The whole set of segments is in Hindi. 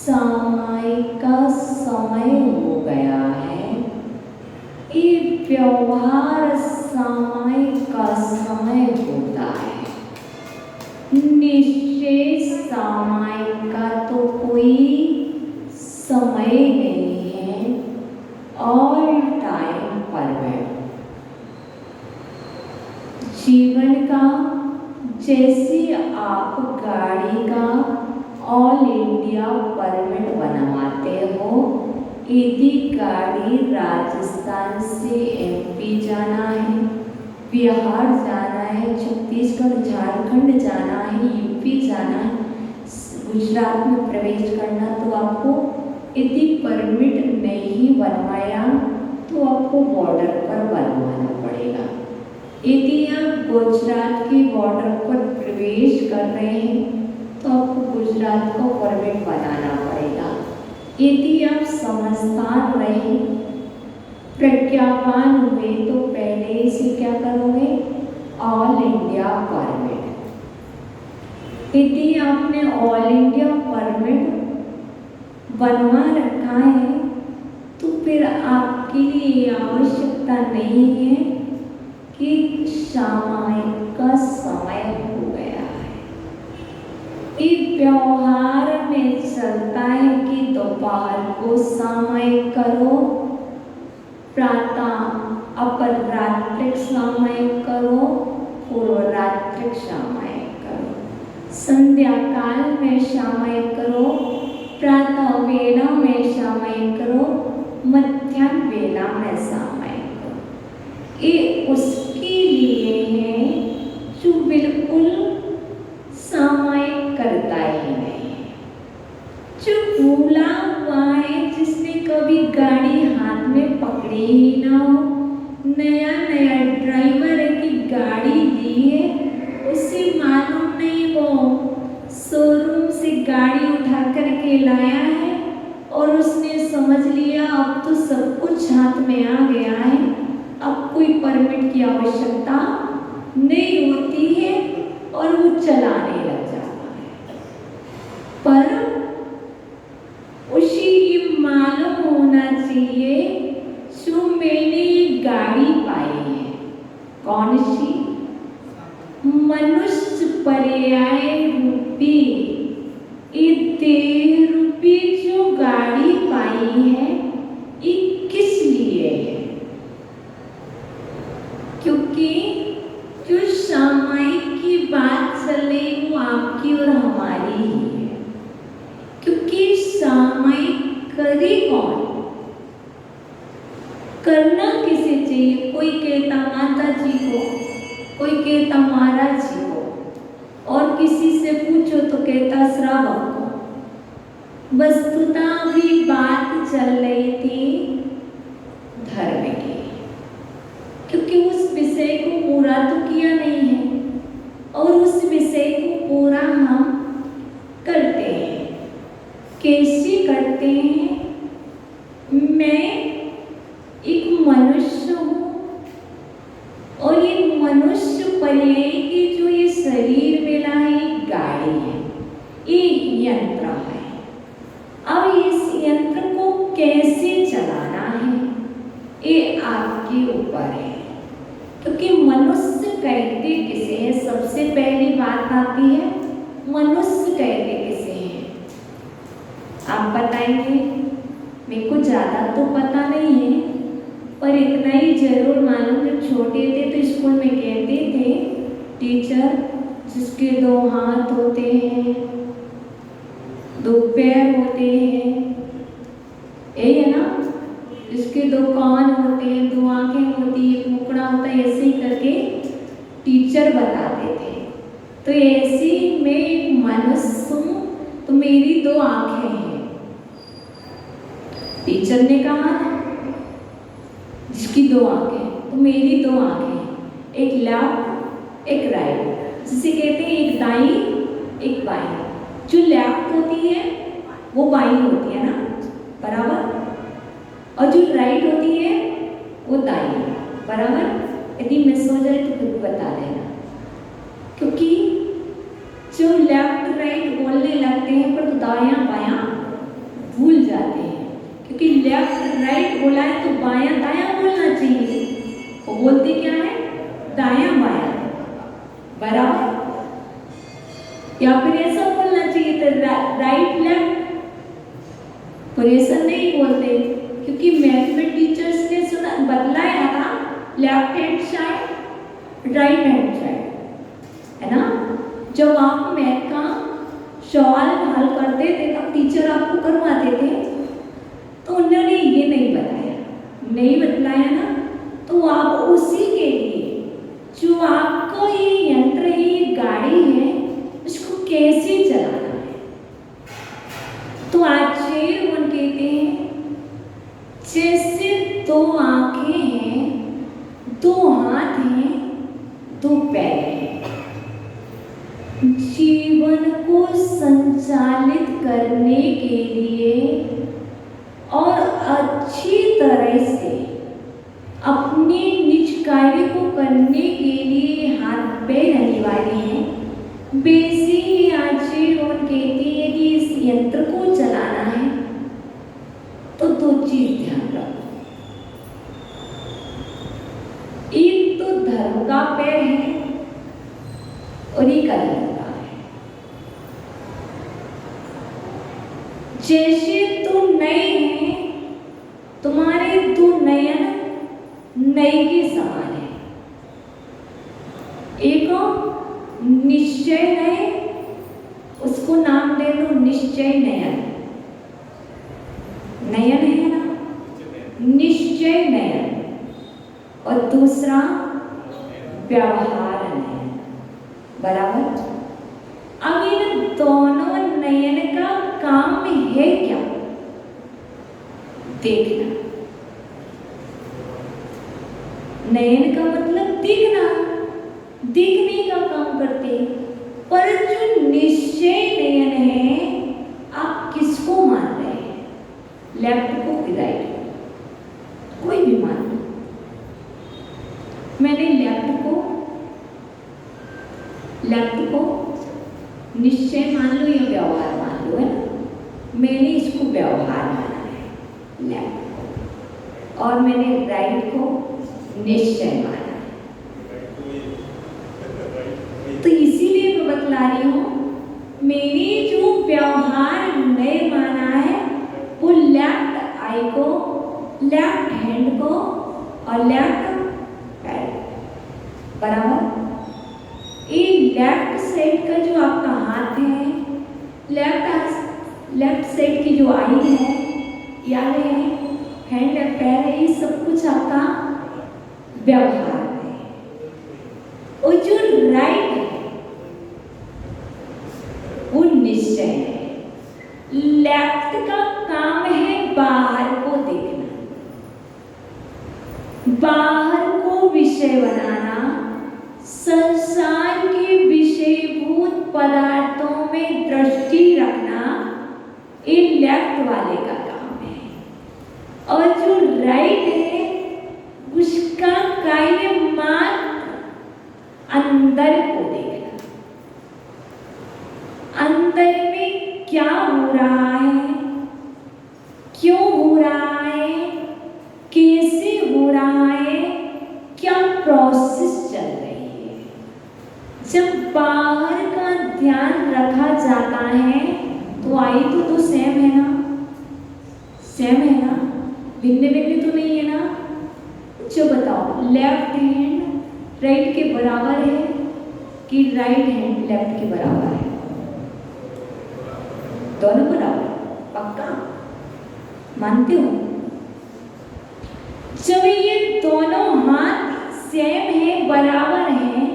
सामायिक का समय हो गया है। व्यवहार समय का समय होता है, निश्चय समय का तो कोई समय नहीं है, ऑल टाइम परमानेंट। जीवन का जैसे आप गाड़ी का ऑल इंडिया परमिट बनवाते हो, यदि गाड़ी राजस्थान से एमपी जाना है, बिहार जाना है, छत्तीसगढ़ झारखंड जाना है, यूपी जाना है, गुजरात में प्रवेश करना, तो आपको यदि परमिट नहीं बनवाया तो आपको बॉर्डर पर बनवाना पड़ेगा। यदि आप गुजरात के बॉर्डर पर प्रवेश कर रहे हैं तो आपको गुजरात को परमिट बनाना पड़ेगा। यदि आप समझदार रहे, प्रज्ञावान हुए, तो पहले इसे क्या करोगे, ऑल इंडिया परमिट। यदि आपने ऑल इंडिया परमिट बनवा रखा है तो फिर आपके लिए आवश्यकता नहीं है कि सामयिक का समय हो गया है। इस व्यवहार में चलता है कि दोपहर को सामयिक करो, प्रातः अपरात्रिक सामयिक करो, पूर्वरात्रिक सामयिक करो, संध्या काल में सामयिक करो, प्रातः वेला में सामयिक करो, मध्याह्न वेला में सामयिक करो। ये उसके लिए है जो बिल्कुल सामयिक करता ही नहीं, जो भूला हुआ है, जिसने कभी गाड़ी हाथ में पकड़ी ही ना हो, नया नया ड्राइवर है कि गाड़ी ली है, उसे मालूम नहीं वो शोरूम से गाड़ी उठा करके लाया है और उसने समझ लिया अब तो सब कुछ हाथ में आ गया है, अब कोई परमिट की आवश्यकता नहीं होती है और वो चलाने लग जाता है। पर उसे ये मालूम होना चाहिए जो मैंने गाड़ी पाई है, कौन सी, मनुष्य पर्याय रूपी, ये देह रूपी जो गाड़ी पाई है, ये किस लिए है, क्योंकि जो सामयिक की बात चले वो आपकी और हमारी ही है। क्योंकि सामयिक करे कौन, करना किसे चाहिए, कोई कहता माता जी को, कोई कहता महाराज जी को, और किसी से पूछो तो कहता श्रावक को। वस्तुतः भी बात चल रही थी धर्म की, क्योंकि उस विषय को पूरा तो किया नहीं है और उस विषय को पूरा हम करते हैं। कैसे करते हैं, मैं एक मनुष्य हूँ और ये मनुष्य पर्याय की जो ये शरीर मिला है, गाड़ी है, ये यंत्र है। अब इस यंत्र को कैसे चलाना है ये आपके ऊपर है, क्योंकि मनुष्य कहते किसे है, सबसे पहली बात आती है मनुष्य कहते किसे है, आप बताएंगे। मेरे को ज़्यादा तो पता नहीं है पर इतना ही जरूर मालूम, जब छोटे थे तो स्कूल में कहते थे टीचर, जिसके 2 हाथ होते हैं, 2 पैर होते हैं, यही है ना, जिसके 2 कान होते हैं, 2 आंखें होती है, 1 मुखड़ा होता है, ऐसे ही करके टीचर बताते थे। तो ऐसे मैं एक मनुष्य हूँ तो मेरी 2 आंखें हैं। टीचर ने कहा जिसकी 2 आंखें, तो मेरी 2 आंखें, एक लेफ्ट एक राइट, जिसे कहते हैं एक दाई एक बाई। जो लेफ्ट होती है वो बाई होती है ना, बराबर, और जो राइट होती है वो दाई, बराबर। यदि मिस हो जाए तो खुद बता देना, क्योंकि जो लेफ्ट राइट बोलने लगते हैं पर तो दायां बायां भूल जाते हैं, क्योंकि लेफ्ट राइट बोला है तो बायां दायां बोलना चाहिए, वो बोलते क्या है? दायां बायां, बराबर। या फिर ऐसा बोलना चाहिए था राइट लेफ्ट, पर ऐसा नहीं बोलते, क्योंकि मैथ में टीचर्स ने सुना बदलाया था, left hand side right hand side, है ना। जब आप मैथ का सवाल हल करते थे तब टीचर आपको करवाते थे, तो उन्होंने ये नहीं बताया, नहीं बतलाया ना, तो आप उसी के लिए जो आपको ये यंत्र है, ये गाड़ी है, इसको कैसे चलाना है। तो आचार्य वन कहते हैं जैसे दो आंखें हैं, दो हाथ हैं, दो पैर हैं, जीवन को संचालित करने के लिए और अच्छी तरह से अपने निज कार्य को करने के लिए हाथ पैर अनिवार्य हैं। वैसे ही आचार्य वन कहते हैं कि इस यंत्र को चलाना है तो दो चीज ध्यान रखो। एक तो धर्म का पैर है और एक अधर्म का है। जैसे दो नए हैं, तुम्हारे दो नयन नए के समान है। एक निश्चय नए, उसको नाम दे दो निश्चय नयन, नयन है ना, निश्चय नयन। और दूसरा व्यवहार नयन, बराबर। अब इन दोनों नयन का काम है क्या? देखना। नयन का मतलब दिखना, दिखने का काम करते हैं। पर जो निश्चय नयन है, आप किसको मान रहे हैं? लेफ्ट को कि राइट को? कोई भी मान लो। मैंने लेफ्ट को निश्चय मान लो या व्यवहार मान लो, है ना। मैंने इसको व्यवहार माना है, लेफ्ट को, और मैंने राइट को निश्चय माना है। तो इसीलिए मैं बतला रही हूँ, मैंने जो व्यवहार नए माना है वो लेफ्ट आई को, लेफ्ट हैंड को और लेफ्ट पैर, बराबर। ये लेफ्ट साइड का जो आपका हाथ है, लेफ्ट साइड की जो आई है, याद है, हैंड है, पैर है, ये सब कुछ आपका व्यवहार है। और जो राइट है वो निश्चय है। लेफ्ट का काम है बाहर को देखना, बाहर को विषय बनाना, संसार के विषयभूत पदार्थों में दृष्टि रखना, ये लेफ्ट वाले का काम है। और जो राइट है उसका कार्य मात्र अंदर को देखना, अंदर में क्या हो रहा है, क्यों हो रहा है, कैसे हो रहा है, क्या प्रोसेस चल रही है। जब बाहर का ध्यान रखा जाता है तो आई तो सेम है ना, सेम है ना, भिन्न भिन्न तो नहीं है ना। जो बताओ, लेफ्ट हैंड राइट के बराबर है कि राइट हैंड लेफ्ट के बराबर है? दोनों बराबर, पक्का मानते हो? जब ये दोनों हाथ सेम है, बराबर है,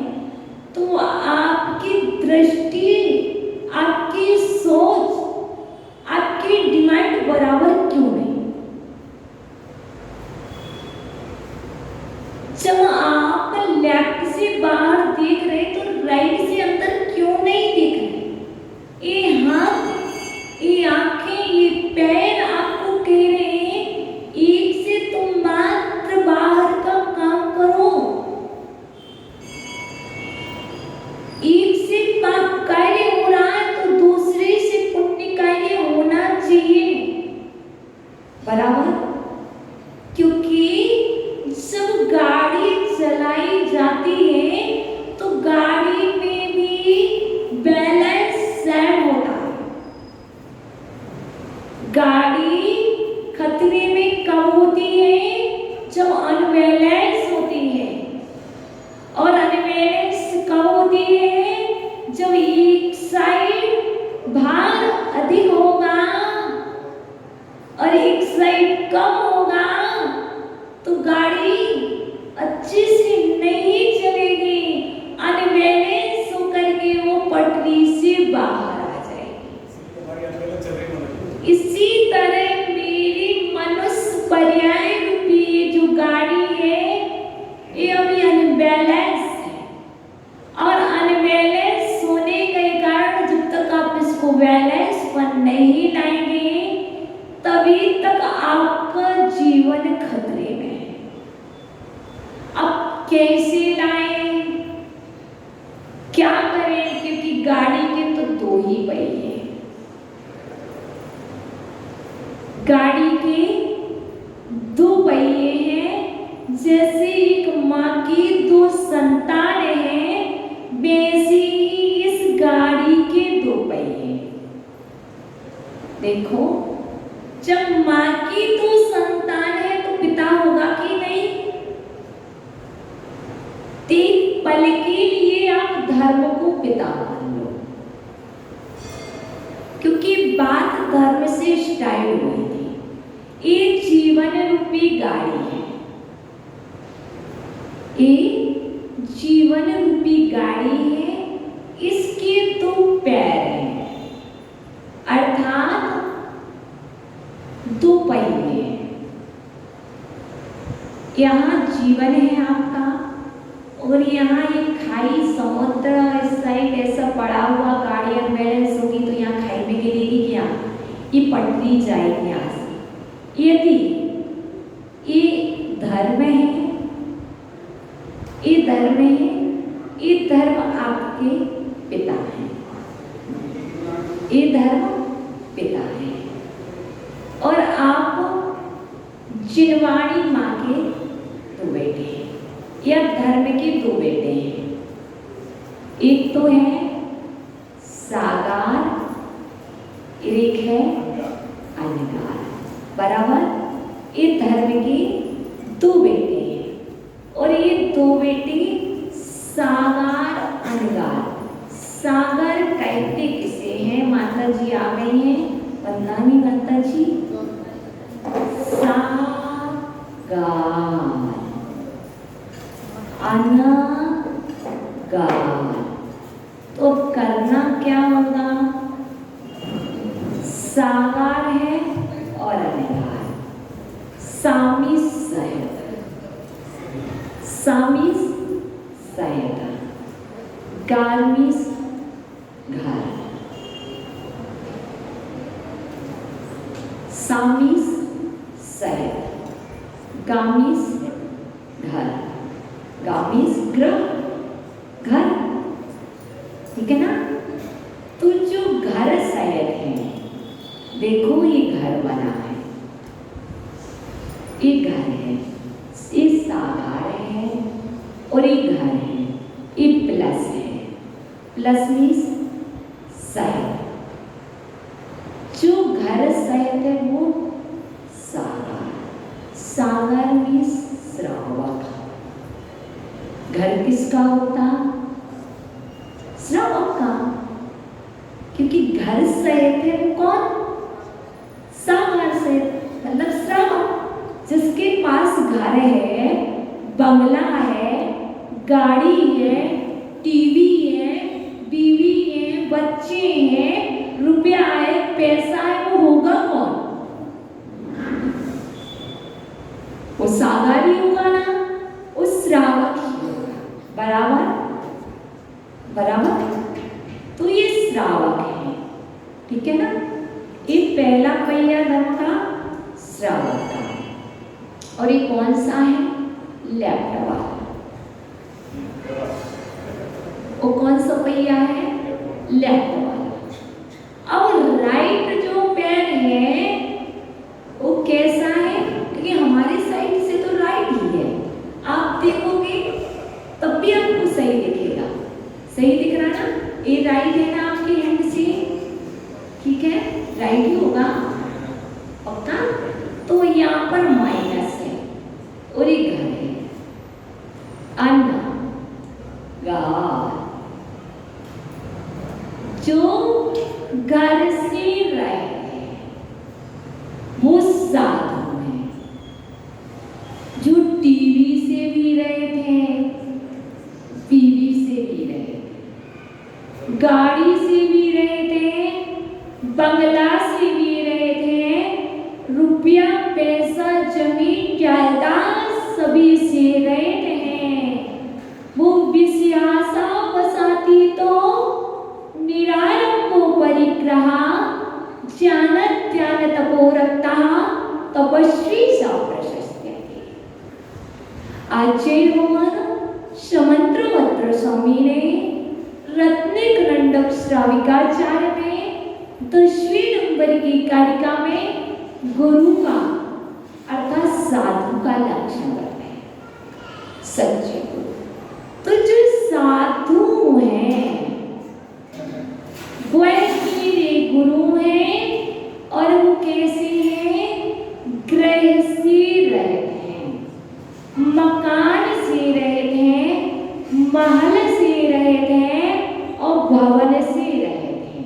तो आपकी दृष्टि, आपकी सोच, आपकी डिमांड बराबर क्यों नहीं? जब आप लेफ्ट से बाहर देख रहे तो राइट से अंदर क्यों नहीं देख रहे? ये हाथ, ये आंखें, ये पैर आपको कह रहे हैं एक से तुम मात्र बाहर का काम करो, एक से पाप कार्य हो रहा है तो दूसरे से पुण्य कार्य होना चाहिए, बराबर। क्योंकि जब गाड़ी गाड़ी अच्छे से नहीं चलेगी, अनबैलेंस होकर के वो पटरी से बाहर आ जाएगी। इसी तरह मेरी मनुष्य पर्याय रूपी ये जो गाड़ी है ये अभी अनबैलेंस है, और अनबैलेंस होने के कारण जब तक आप इसको बैलेंस पर नहीं लाएंगे तभी तक आपका जीवन खतरे में है। अब कैसे लाएं, क्या करें, क्योंकि गाड़ी के तो दो ही पहिए हैं। गाड़ी के दो पहिए हैं, जैसे एक माँ की दो संतान हैं वैसे ही इस गाड़ी के दो पहिए। देखो, जब माँ की दो संतान है तो पिता होगा कि नहीं? तीन पल के लिए आप धर्म को पिता मान लो, क्योंकि बात धर्म से स्टार्ट हुई थी। ये जीवन रूपी गाड़ी है, ये जीवन रूपी गाड़ी है, इसके दो पैर हैं, अर्थात दो पहिए हैं। यहाँ जीवन है आपका, और यहाँ एक खाई समुद्र इस साइड ऐसा पड़ा हुआ, गाड़ी अनबैलेंस होगी तो यहाँ खाई में गिरेगी क्या? ये पटरी जाएगी यहाँ से। यदि ये धर्म है, ये धर्म है, ये धर्म आपके पिता है, ये धर्म पिता है, और आप जिनवाणी माँ के दो बेटे हैं या धर्म के दो बेटे हैं। एक तो है सागार, एक है अनगार, बराबर। ये धर्म के दो बेटे हैं, और ये दो बेटे सागार अनगार। सागर कहते किसे हैं? माता जी आ गई हैं, वंदना नहीं माता जी। सागार अनगार, तो करना क्या होगा? सागार है और अनगार, सामी सहायता, सामी सहायता, गार्मिस घर, सामिस सहायता, गामिस घर, गामिस गृह घर, ठीक है ना? तो जो घर सहायक है, देखो ये घर बना है, ये घर है, ये सागार है और ये घर है, ये प्लस है, प्लस मीन्स सहायक। जो घर सहायक है वो सागर, सागर मीन्स श्रावक। घर किसका होता? श्रावक का, क्योंकि घर सहायक है वो कौन? सागर सहायक, मतलब श्रावक। जिसके पास घर है, बंगला है, गाड़ी है, टीवी है, बीवी है, बच्चे हैं, रुपया है, पैसा है, वो होगा कौन? वो सागर ही होगा ना, उस श्रावक ही होगा, बराबर बराबर। तो ये श्रावक है, ठीक है ना? ये पहला पहिया धर्म का श्रावक का, और ये कौन सा है? लेफ्ट वाला। वो कौन सा पहिया है? लेफ्ट वाला। और राइट जो पैर है वो कैसा है? क्योंकि हमारी साइड से तो राइट ही है, आप देखोगे तब भी आपको सही दिखेगा। सही दिख रहा ना? ये राइट है ना आपकी हैंड से, ठीक है? राइट ही होगा पक्का। तो यहाँ पर माइनस है और ये घर है, अन्न गार। जो घर से रहे वो साधु है, जो टीवी से भी रहे थे, बीवी से भी रहे थे, गाड़ी से भी रहे थे, बंगला से भी रहे थे, रुपया पैसा जमीन जायदाद सभी से रहे थे। वो विषयासा बसाती तो निरारंभो परिग्रहा ज्ञान ध्यान तपो रखता तपस्वी सा प्रशस्त्य। आचार्य भगवान समंत्र मंत्र स्वामी ने रत्निक रंडक श्राविकाचार्य में 10वीं नंबर की कारिका में गुरु का अर्थात साधु का लक्षण बताया। सच्चे गुरु तो जो साधु हैं वो मेरे गुरु हैं और वो कैसे हैं? गृहस्थी रहते हैं, मकान से रहते हैं, महल से रहते हैं और भवन से रहते हैं।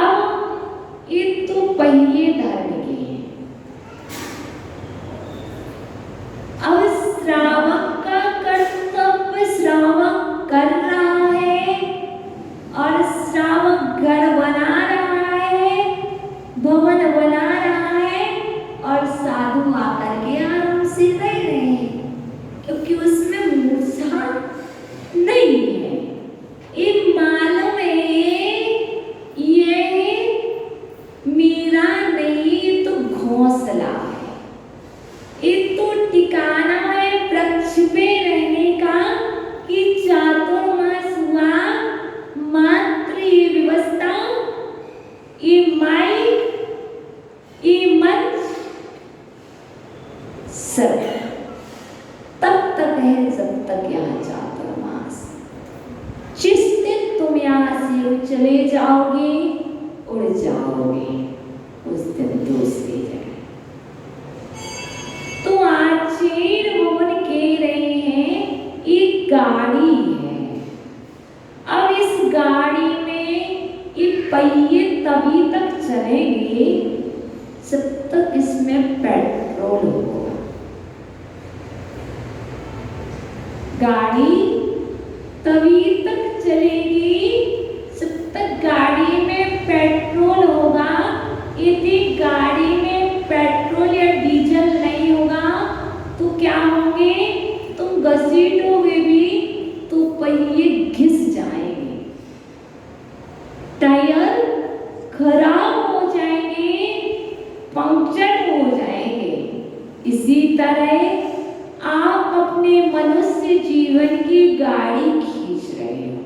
अब ये तो पहले धर्म के हैं। अब श्रावक का कर्तव्य श्रावक कर रहा है और श्रावक घर बना रहा है, भवन बना रहा है और साधु आकर के आराम से रह रहे हैं, क्योंकि उसमें मूर्छा नहीं है। ये मालूम है ये मेरा नहीं तो घोंसला है, ये तो ठिकाना है वृक्ष पे रहने का कि चातुर्मास हुआ मात्र ये व्यवस्था, ये माइक, ये मंच सब तब तक है जब तक यहाँ चातुर्मास। जिस दिन तुम यहाँ से चले जाओगे उड़ जाओगे उस दिन दूसरी जगह। तो आचार्य भगवान कह रहे हैं एक गाड़ी है। अब इस गाड़ी में ये पहिए तभी तक चलेंगे जब तक इसमें पेट्रोल हो। गाड़ी तभी तक चलेगी जब तक गाड़ी में पेट्रोल होगा। यदि गाड़ी में पेट्रोल या डीजल नहीं होगा तो क्या होंगे? तुम घसीटोगे भी तो पहिए घिस जाएंगे, टायर खराब हो जाएंगे, पंक्चर हो जाएंगे। इसी तरह आप अपने मनुष्य जीवन की गाड़ी खींच रहे हो।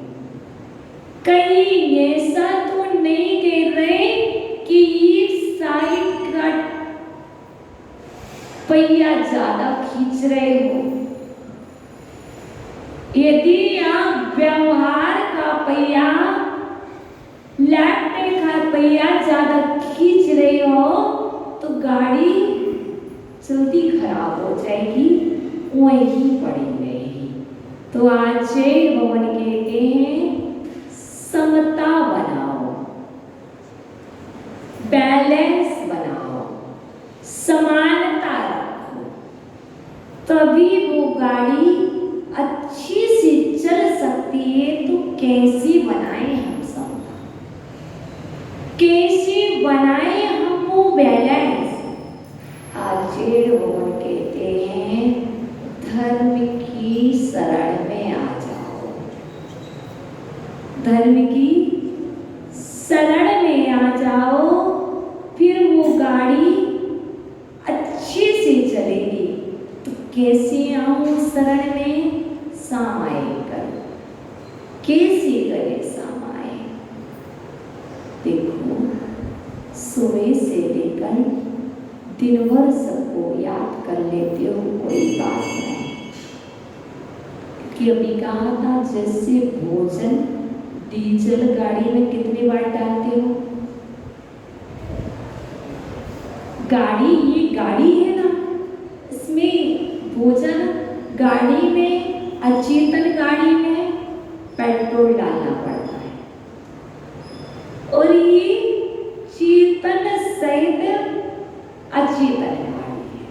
कहीं ऐसा तो नहीं कह रहे कि इस साइड का पहिया ज्यादा खींच रहे हो। यदि आप व्यवहार का पहिया, लेफ्ट का पहिया ज्यादा खींच रहे हो तो गाड़ी जल्दी खराब हो जाएगी, वहीं पड़ी रहेगी। तो आचार्य भगवान कहते हैं समता बनाओ, बैलेंस बनाओ, समानता रखो, तभी वो गाड़ी अच्छी से चल सकती है। तो कैसे बनाए हम समता, कैसे बनाए हम वो बैलेंस? आचार्य भगवान कहते हैं धर्म की शरण में आ जाओ, धर्म की शरण में आ जाओ, फिर वो गाड़ी अच्छे से चलेगी। तो कैसे आऊं शरण में? सामायिक करो। कैसे करे सामायिक? देखो सुबह से लेकर दिन भर सबको याद कर लेते हो, कोई बात नहीं। कि अभी कहा था जैसे भोजन डीजल गाड़ी में कितने बार डालते हो? गाड़ी, ये गाड़ी है ना, इसमें भोजन गाड़ी में, अचेतन गाड़ी में पेट्रोल डालना पड़ता है और ये चेतन सहित अचेतन गाड़ी है।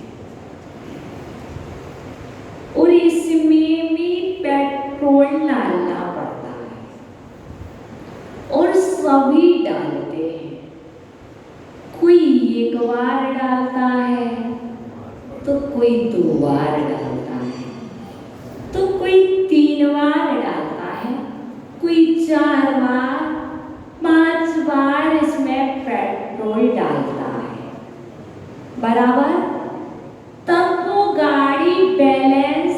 डालता है, तो कोई 2 बार डालता है, तो कोई 3 बार डालता है, कोई 4 बार, 5 बार इसमें पेट्रोल डालता है, बराबर। तब वो गाड़ी बैलेंस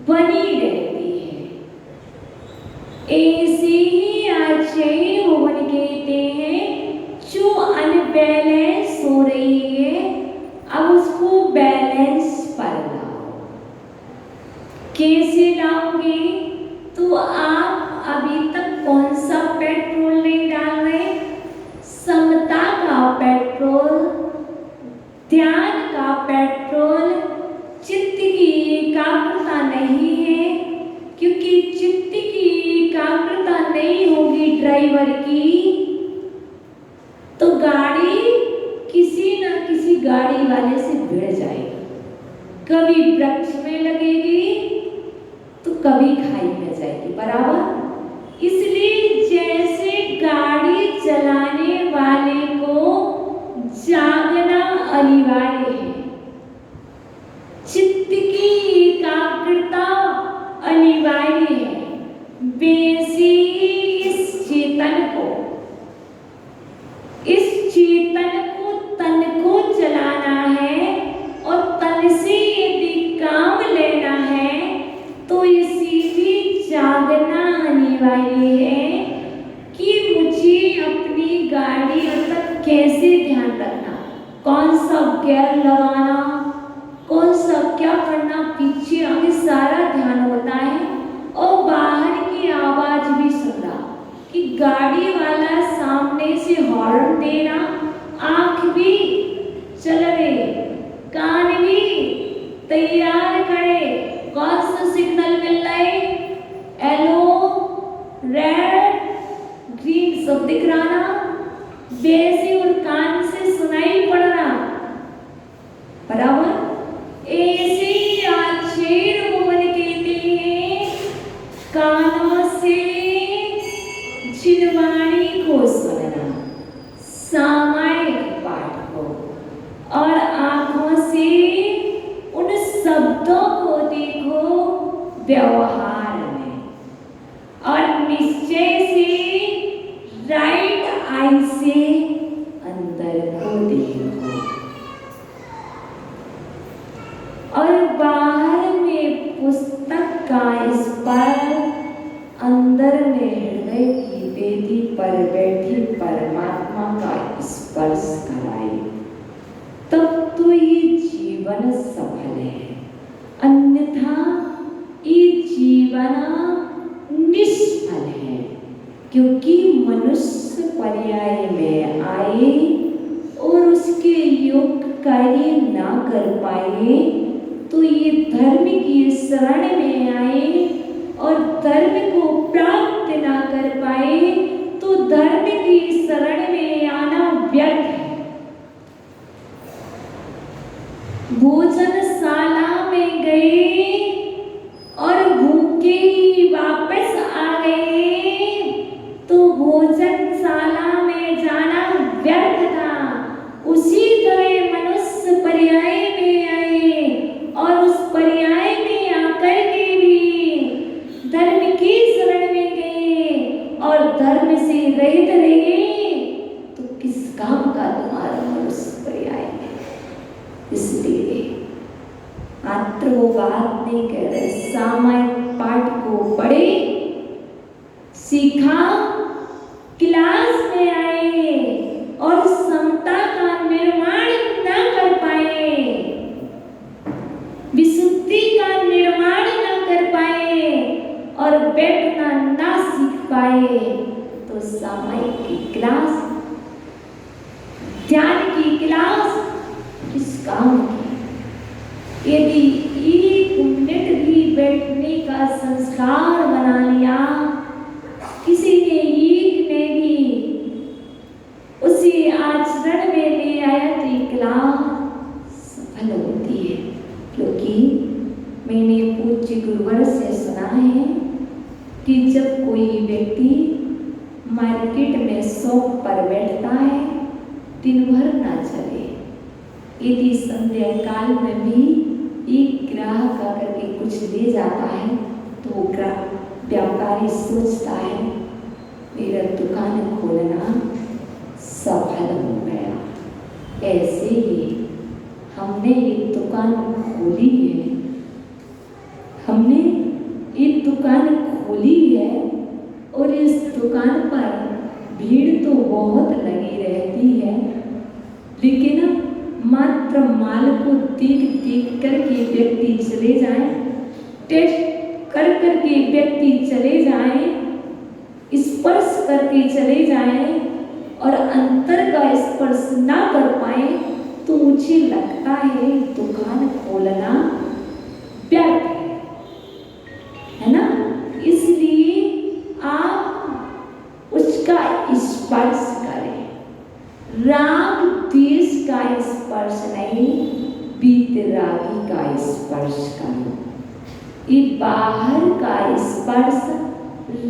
बनी रहती है। ऐसे ही आचार्य भवन कहते हैं जो अनबैलेंस हो रही है, अब उसको बैलेंस पर लाओ। कैसे लाओगे? तो आप अभी तक कौन सा पेट्रोल नहीं डाल रहे? समता का पेट्रोल, ध्यान का पेट्रोल, चित्त की एकाग्रता नहीं है, क्योंकि चित्त की एकाग्रता नहीं होगी ड्राइवर की, तो गाड़ी किसी न किसी गाड़ी वाले से भिड़ जाएगी। कभी वृक्ष में लगेगी तो कभी खाई में जाएगी, बराबर। इसलिए जैसे गाड़ी चलाने वाले को जागना अनिवार्य है, चित्त की एकाग्रता अनिवार्य है, वैसे ही इस चेतन को तन को चलाना है और तन से यदि काम लेना है तो इसीलिए जागना अनिवार्य है कि मुझे अपनी गाड़ी तक कैसे ध्यान रखना, कौन सा गियर लगाना, कौन सा क्या करना, पीछे आगे सारा ध्यान होता है। और बाहर की आवाज भी सुनना कि गाड़ी वाला सामने से हॉर्न दे रहा, आंख भी चल रहे, कान भी तैयार करे, कौन सा सिग्नल मिल रहा है, येलो, रेड, ग्रीन सब दिख रहा ना, वैसे और कान से सुनाई पड़ रहा, बराबर। ऐसे आचार्य भवन कहते हैं कानों से जिनवाणी को सुनना, सामायिक पाठ को, और आंखों से उन शब्दों को देखो व्यवहार में, और निश्चय से राइट आई से अंदर को देखो, और बाहर में पुस्तक का स्पर्श, अंदर में हृदय की वेदी पर बैठी परमात्मा का स्पर्श कराए, तब तो ये जीवन सफल है, अन्यथा ये जीवन निष्फल है। क्योंकि मनुष्य पर्याय में आए और उसके योग कार्य ना कर पाए, तो ये धर्म की शरण में आए और धर्म को प्राप्त ना कर पाए, तो धर्म की शरण में आना व्यर्थ है। भोजनशाला में गए और भूखे ही वापस आ गए, तो भोजनशाला में जाना व्यर्थ था। उसी तरह मनुष्य पर्याय में आए और उस पर्याय में आकर के भी धर्म की शरण में गए और धर्म से रहित रहे, तो किस काम का तुम्हारा मनुष्य पर्याय है। इसलिए मात्र वो बात नहीं कह रहे, सामायिक पाठ को पढ़े, सीखा, क्लास में आए और समता का निर्माण न कर पाए, विशुद्धि का निर्माण न कर पाए और बैठना ना सीख पाए, तो सामायिक की क्लास, ध्यान की क्लास किस काम की? यदि 1 मिनट भी बैठने का संस्कार बना लिया, किसी ने 1 ने भी उसी आचरण में ले आया, तो ये क्लास सफल होती है। क्योंकि मैंने पूज्य गुरुवर से सुना है कि जब कोई व्यक्ति मार्केट में शॉप पर बैठता है, दिन भर ना चले, यदि संध्या काल में भी एक ग्राहक आकर के कुछ ले जाता है तो वो व्यापारी सोचता है मेरा दुकान खोलना सफल हो गया। ऐसे ही हमने ये दुकान खोली है, हमने ये दुकान खोली है और इस दुकान पर भीड़ तो बहुत लगी रहती है, लेकिन मात्र माल को देख देख करके व्यक्ति चले जाए, टेस्ट कर करके व्यक्ति चले जाए, स्पर्श करके चले जाए और अंतर का स्पर्श ना कर पाए तो मुझे लगता है दुकान खोलना व्यर्थ है ना। इसलिए आप उसका स्पर्श करें, राग द्वेष का स्पर्श नहीं, वीतरागी का स्पर्श करो। ये बाहर का स्पर्श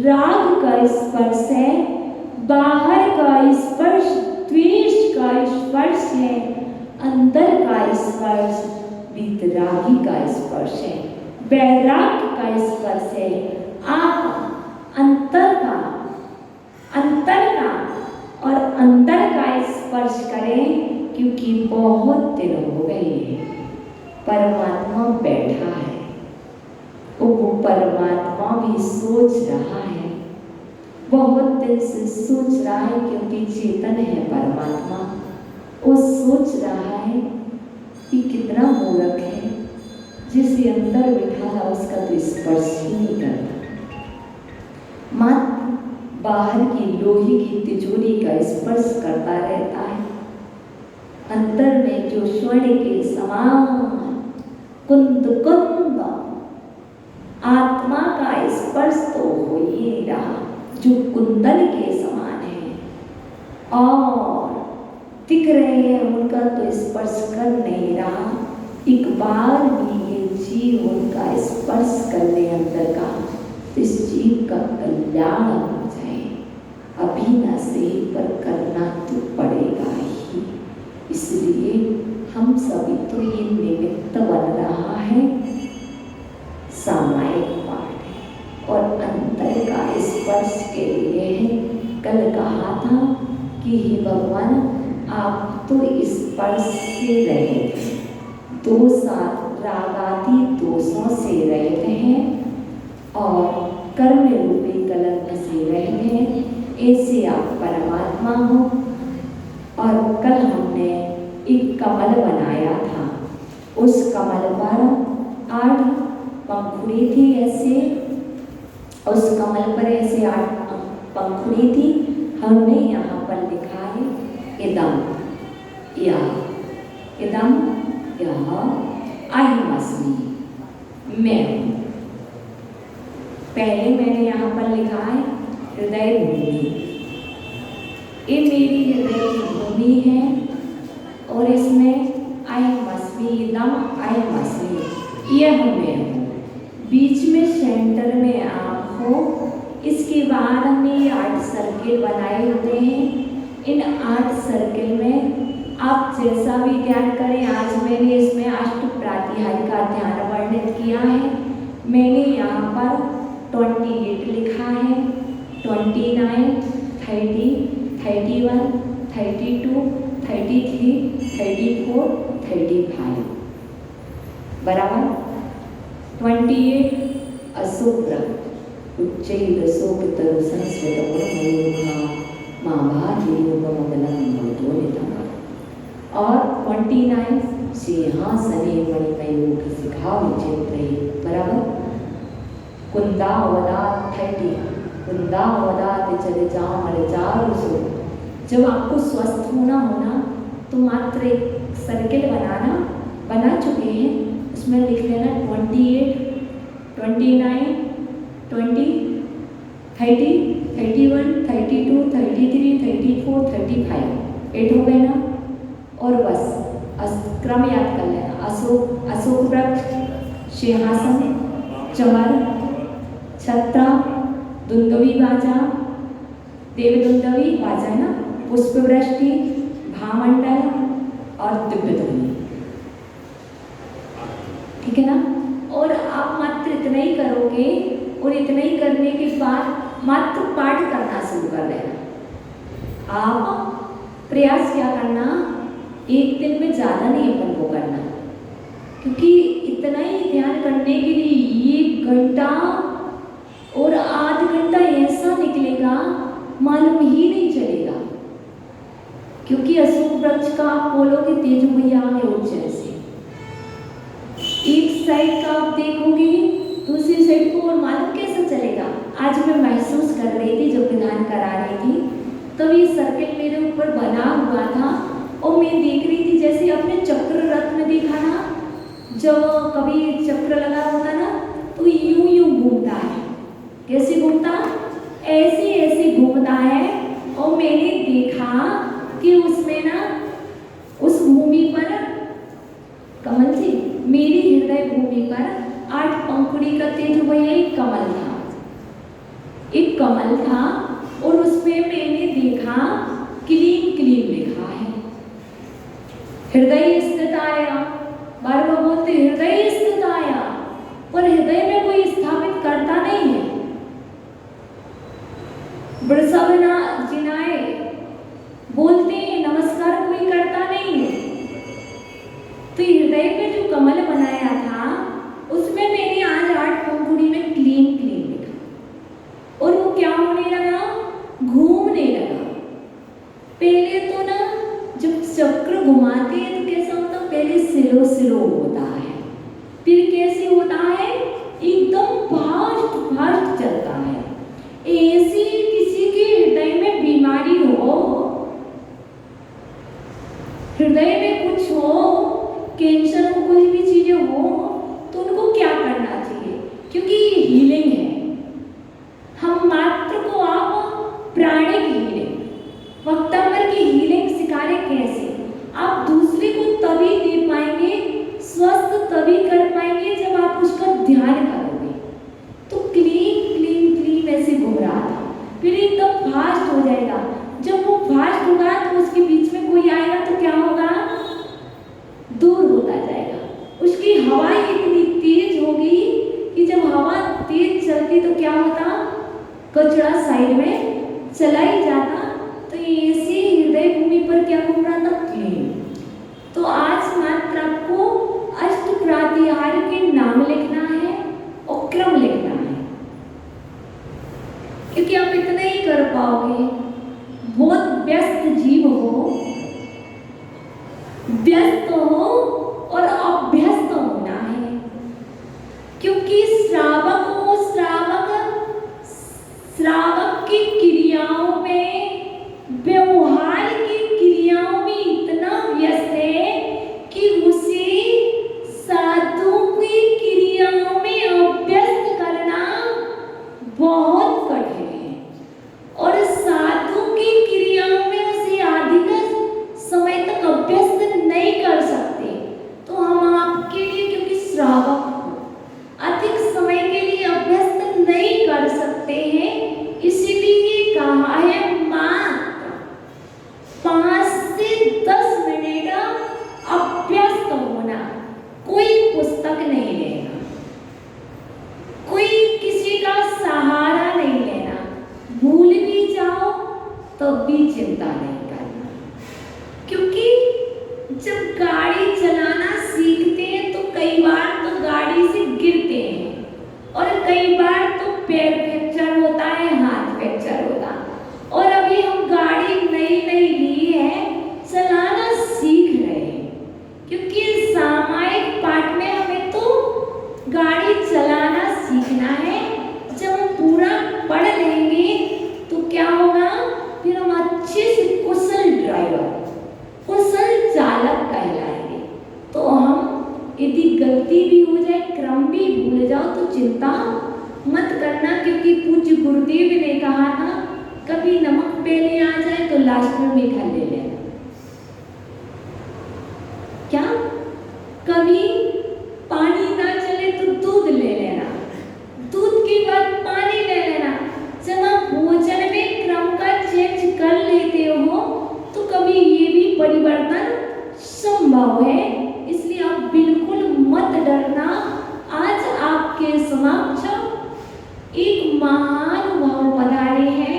राग का स्पर्श है, बाहर का स्पर्श द्वेष का स्पर्श है, अंदर का स्पर्श वीतरागी का स्पर्श है, वैराग्य का स्पर्श है। आप अंतर का और अंदर का स्पर्श करें, क्योंकि बहुत दिन हो गए हैं परमात्मा बैठा है, वो परमात्मा भी सोच रहा है, बहुत दिन से सोच रहा है, क्योंकि चेतन है परमात्मा। वो सोच रहा है कि कितना मूर्ख है जिसे अंदर बिठाना उसका तो स्पर्श ही नहीं करता, मात्र बाहर की लोहे की तिजोरी का स्पर्श करता रहता है। अंदर में जो स्वर्ण के समान कुंद कुंद आत्मा का स्पर्श तो हो ही नहीं रहा, जो कुंदन के समान है और दिख रहे हैं उनका तो स्पर्श कर नहीं रहा। एक बार भी ये जीव उनका स्पर्श कर ले अंदर का, तो इस जीव का कल्याण हो जाए। अभी न सही पर करना तो पड़ेगा ही, इसलिए हम सभी तो ये निमित्त बन रहा है, सामायिक पाठ है और अंतर का स्पर्श के लिए है। कल कहा था कि हे भगवान आप तो स्पर्श से रहे थे, दोष रागादि दोषों से रहते हैं और कर्म रूपी कलंक से रहते हैं, ऐसे आप परमात्मा हो। और कल हमने एक कमल बनाया था, उस कमल पर 8 पंखुड़ी थी, ऐसे उस कमल पर ऐसे 8 पंखुड़ी थी। हमने यहाँ पर लिखा है इदम यह अहमस्मि, मैं हूँ। पहले मैंने यहाँ पर लिखा है हृदय भूमि, ये मेरी हृदय की भूमि है और इसमें अहमस्मि इदम अहमस्मि यह मैं हूँ। बीच में सेंटर में आप हो। इसके बाद हमने 8 सर्किल बनाए हुए हैं। इन 8 सर्किल में आप जैसा भी ध्यान करें, आज मैंने इसमें अष्टप्रातिहार्य का ध्यान वर्णित किया है। मैंने यहाँ पर 28 लिखा है, 29, 30, 31, 32, 33, 34, 35 बराबर। 28 अशुभ्र उच्चैर शोक तरु संस्कृत और 29 सिंहासने मणिमयूख शिखा विचित्रे बराबर। कुंदावदात 30 कुंदावदात चले जामर जारुसो। जब आपको स्वस्थ होना तो मात्र एक सर्किल बना चुके हैं, उसमें लिख लेना 28, 29, 20, 30, 31, 32, 33, 34, 35 8 हो गए ना। और बस क्रम याद कर लेना। अशोक वृक्ष, सिंहासन, चमर, छत्ता, दुंदुभी बाजा, देव दुंदुभी बाजा है ना, पुष्प वृष्टि, भामंडल, और दिव्य ध्वनि, ठीक है ना। और आप मात्र इतना ही करोगे और इतना ही करने के बाद मात्र पाठ करना शुरू कर देना। आप प्रयास क्या करना, एक दिन में ज़्यादा नहीं अपन को करना, क्योंकि इतना ही ध्यान करने के लिए 1 घंटा और आध घंटा ऐसा निकलेगा मालूम ही नहीं चलेगा। क्योंकि अशोक वृक्ष का आप बोलोगे तेज भैया है उज्जैन से, एक साइड का आप देखोगे दूसरी साइड को, और मालूम कैसे चलेगा। आज मैं महसूस कर रही थी जब विधान करा रही थी, तब ये सर्किल मेरे ऊपर बना हुआ था और मैं देख रही थी जैसे अपने चक्र रथ में देखा ना, जब कभी चक्र लगा होता ना तो यूं यूं घूमता है। कैसे घूमता, ऐसे ऐसे घूमता है। और मैंने देखा कि उसमें ना उस भूमि पर कमल थी, मेरी हृदय भूमि पर 8 पंखुड़ी का तेज भैया एक कमल था, एक कमल था। और उसमें मैंने देखा क्लीम क्लीम लिखा है, हृदय स्थित आया। बार बार बोलते हृदय स्थित आया, पर हृदय में कोई स्थापित करता नहीं है। बरसवना जिनाए बोलते हैं, नमस्कार कोई करता नहीं है। तो हृदय पे जो कमल बनाया था उसमें मैंने आज 8 पंखुड़ी में क्लीम क्लीम लिखा, और वो क्या होने लगा, घूमने लगा। पहले तो ना जब चक्र घुमाते हैं तो कैसा होता, पहले स्लो स्लो होता है, फिर कैसे होता है, एकदम फास्ट फास्ट चलता है। ऐसी किसी के हृदय में बीमारी हो, हृदय में कुछ हो, कैंसर हो, कोई भी चीजें हो, तो उनको क्या करना चाहिए, क्योंकि ये हीलिंग है। हम मात्र को आप प्राणिक हीलिंग, वक्तांबर की हीलिंग सिखा रहे। कैसे आप दूसरे को तभी दे पाएंगे, स्वस्थ तभी कर पाएंगे जब आप उसका ध्यान करोगे। तो क्लीम क्लीम क्लीम ऐसे घूम रहा था, फिर एकदम फास्ट हो जाएगा। जब वो फास्ट होगा तो उसके बीच में कोई आएगा तो क्या होगा, दूर होता जाएगा। उसकी हवा इतनी तेज होगी कि जब हवा तेज चलती तो क्या होता, कचरा साइड में चला ही जाता। तो ऐसी हृदय भूमि पर क्या घूम रहा था, क्लीम। तो आज मात्र आपको अष्ट प्रातिहार के नाम लिखना है और क्रम लिखना है, क्योंकि आप इतना ही कर पाओगे। बहुत व्यस्त जीव हो, व्यस्त हो और अभ्यस्त होना है, क्योंकि श्रावक हो, श्रावक की क्रियाओं में, व्यवहार की क्रियाओं में इतना व्यस्त है कि उसे साधु की क्रियाओं में अभ्यस्त करना बहुत कठिन है, और साधु की क्रियाओं में उसे अधिक समय तक अभ्यस्त नहीं कर सकते। तो हम आपके लिए, क्योंकि श्रावक हो, अधिक समय के लिए अभ्यस्त नहीं कर सकते हैं, इसीलिए कहा है मात्र 5 से 10 मिनट अभ्यस्त होना। कोई पुस्तक नहीं लेना, कोई किसी का सहारा नहीं लेना, भूल भी जाओ तो भी चिंता नहीं करना। क्योंकि जब गाड़ी चलाना सीखते हैं तो कई बार तो गाड़ी से गिरते हैं, और कई बार तो पैर फ्रैक्चर होता है, हाथ फ्रैक्चर होता है। और अभी हम गाड़ी नई नई ली है, चलाना सीख रहे हैं, क्योंकि सामायिक पाठ में हमें तो गाड़ी चलाना सीखना है। जब हम पूरा पढ़ लेंगे तो क्या होगा, फिर हम अच्छे से कुशल ड्राइवर, कुशल चालक कहलाएंगे। तो हम यदि गलती भी हो जाए, क्रम भी भूल जाओ तो चिंता मत करना, क्योंकि पूज्य गुरुदेव ने कहा था, कभी नमक पहले आ जाए तो लास्ट में मीठा ले लेना। क्या, कभी पानी ना चले तो दूध ले लेना, दूध के बाद पानी ले लेना। जब आप भोजन में क्रम का चेंज कर लेते हो तो कभी ये भी परिवर्तन समक्ष एक महानुभाव पधारे हैं,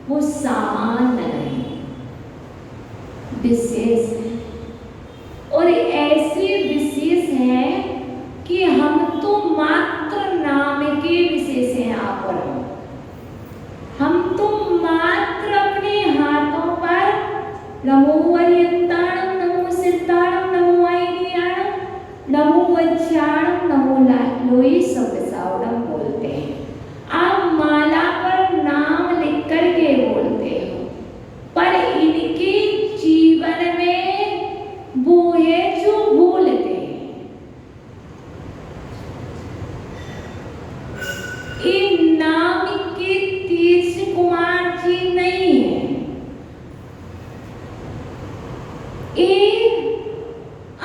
वो सामान्य नहीं, विशेष है। और ऐसे विशेष हैं कि हम तो मात्र नाम के विशेष हैं आप और हम तो मात्र अपने हाथों पर नमो वरियंताणम, नमो सिद्धाणम, नमो आईनियाणम, नमो वज्राणम, नमो लोई सवसावणम बोलते हैं। आप माला पर नाम लिख करके बोलते हो, पर इनके जीवन में वो है जो भूलते हैं। इन नाम के तीर्थ कुमार जी नहीं है,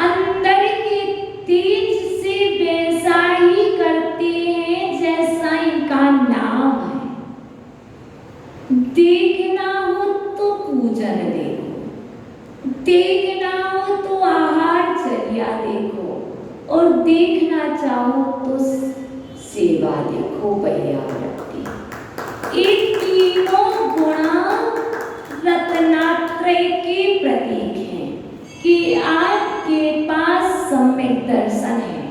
अंदर के तेज से वैसा ही करते हैं जैसा इनका नाम है। देखना हो तो पूजन देखो, देखना हो तो आहार चर्या देखो, और देखना चाहो तो सेवा देखो भैया। ये तीनों गुण रत्नात्रय के प्रतीक हैं कि आपके पास सम्यक दर्शन है,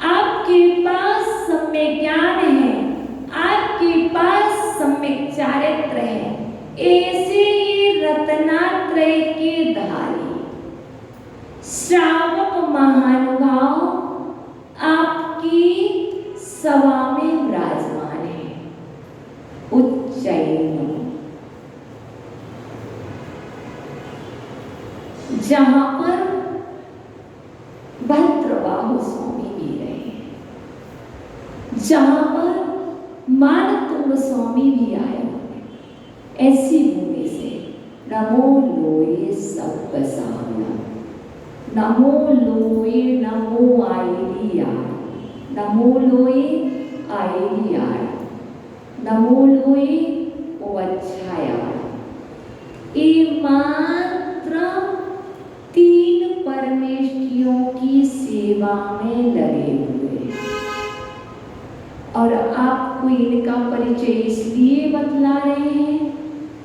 आपके पास सम्यक ज्ञान है, आपके पास सम्यक चारित्र है। ऐसे ही रत्नात्रय के धारी श्रावक महानुभाव आपकी सभा में विराजमान है। उज्जैन जहां पर भद्रबाहु स्वामी भी रहे, जहां पर मानतुंग स्वामी भी आए, ऐसी भूमि से नमो लोये सब बसावना, नमो लोये नमो आईलिया, नमो लोये आईलिया, नमो लोये वज्राया। ये मात्र तीन परमेष्ठियों की सेवा में लगे हुए हैं। और आपको इनका परिचय इसलिए बतला रहे हैं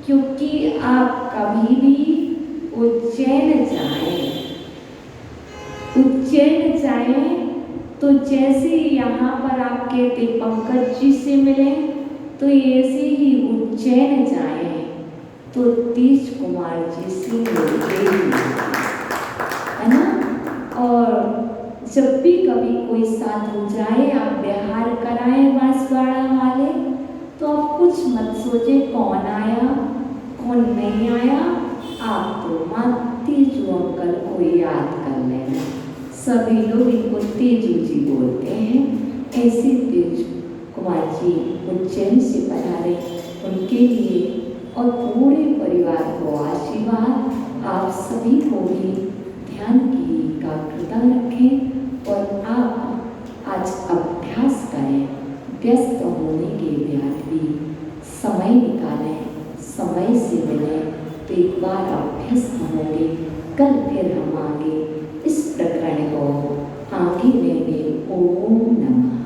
क्योंकि आप कभी भी उज्जैन जाएं तो जैसे यहाँ पर आप कहते पंकज जी से मिले, तो ऐसे ही उज्जैन जाएं तो तीज कुमार जी से मिलते है ना। और जब भी कभी कोई साधु जाए, आप व्यवहार कराएं बांसवाड़ा वाले, तो आप कुछ मत सोचे कौन आया कौन नहीं आया, आप तो माँ तेजू अंकल को याद कर लेना। सभी लोग इनको तेजू जी बोलते हैं। ऐसे तेज कुमार जी उज्जैन से पधारे, उनके लिए और पूरे परिवार को आशीर्वाद। आप सभी को भी ध्यान की एकाग्रता रखें और आप आज अभ्यास करें। व्यस्त होने के बाद भी समय निकालें, समय से मिलें, तो एक बार अभ्यस्त होंगे। कल फिर हम आगे इस प्रकरण को आगे लेंगे। ओम नमः।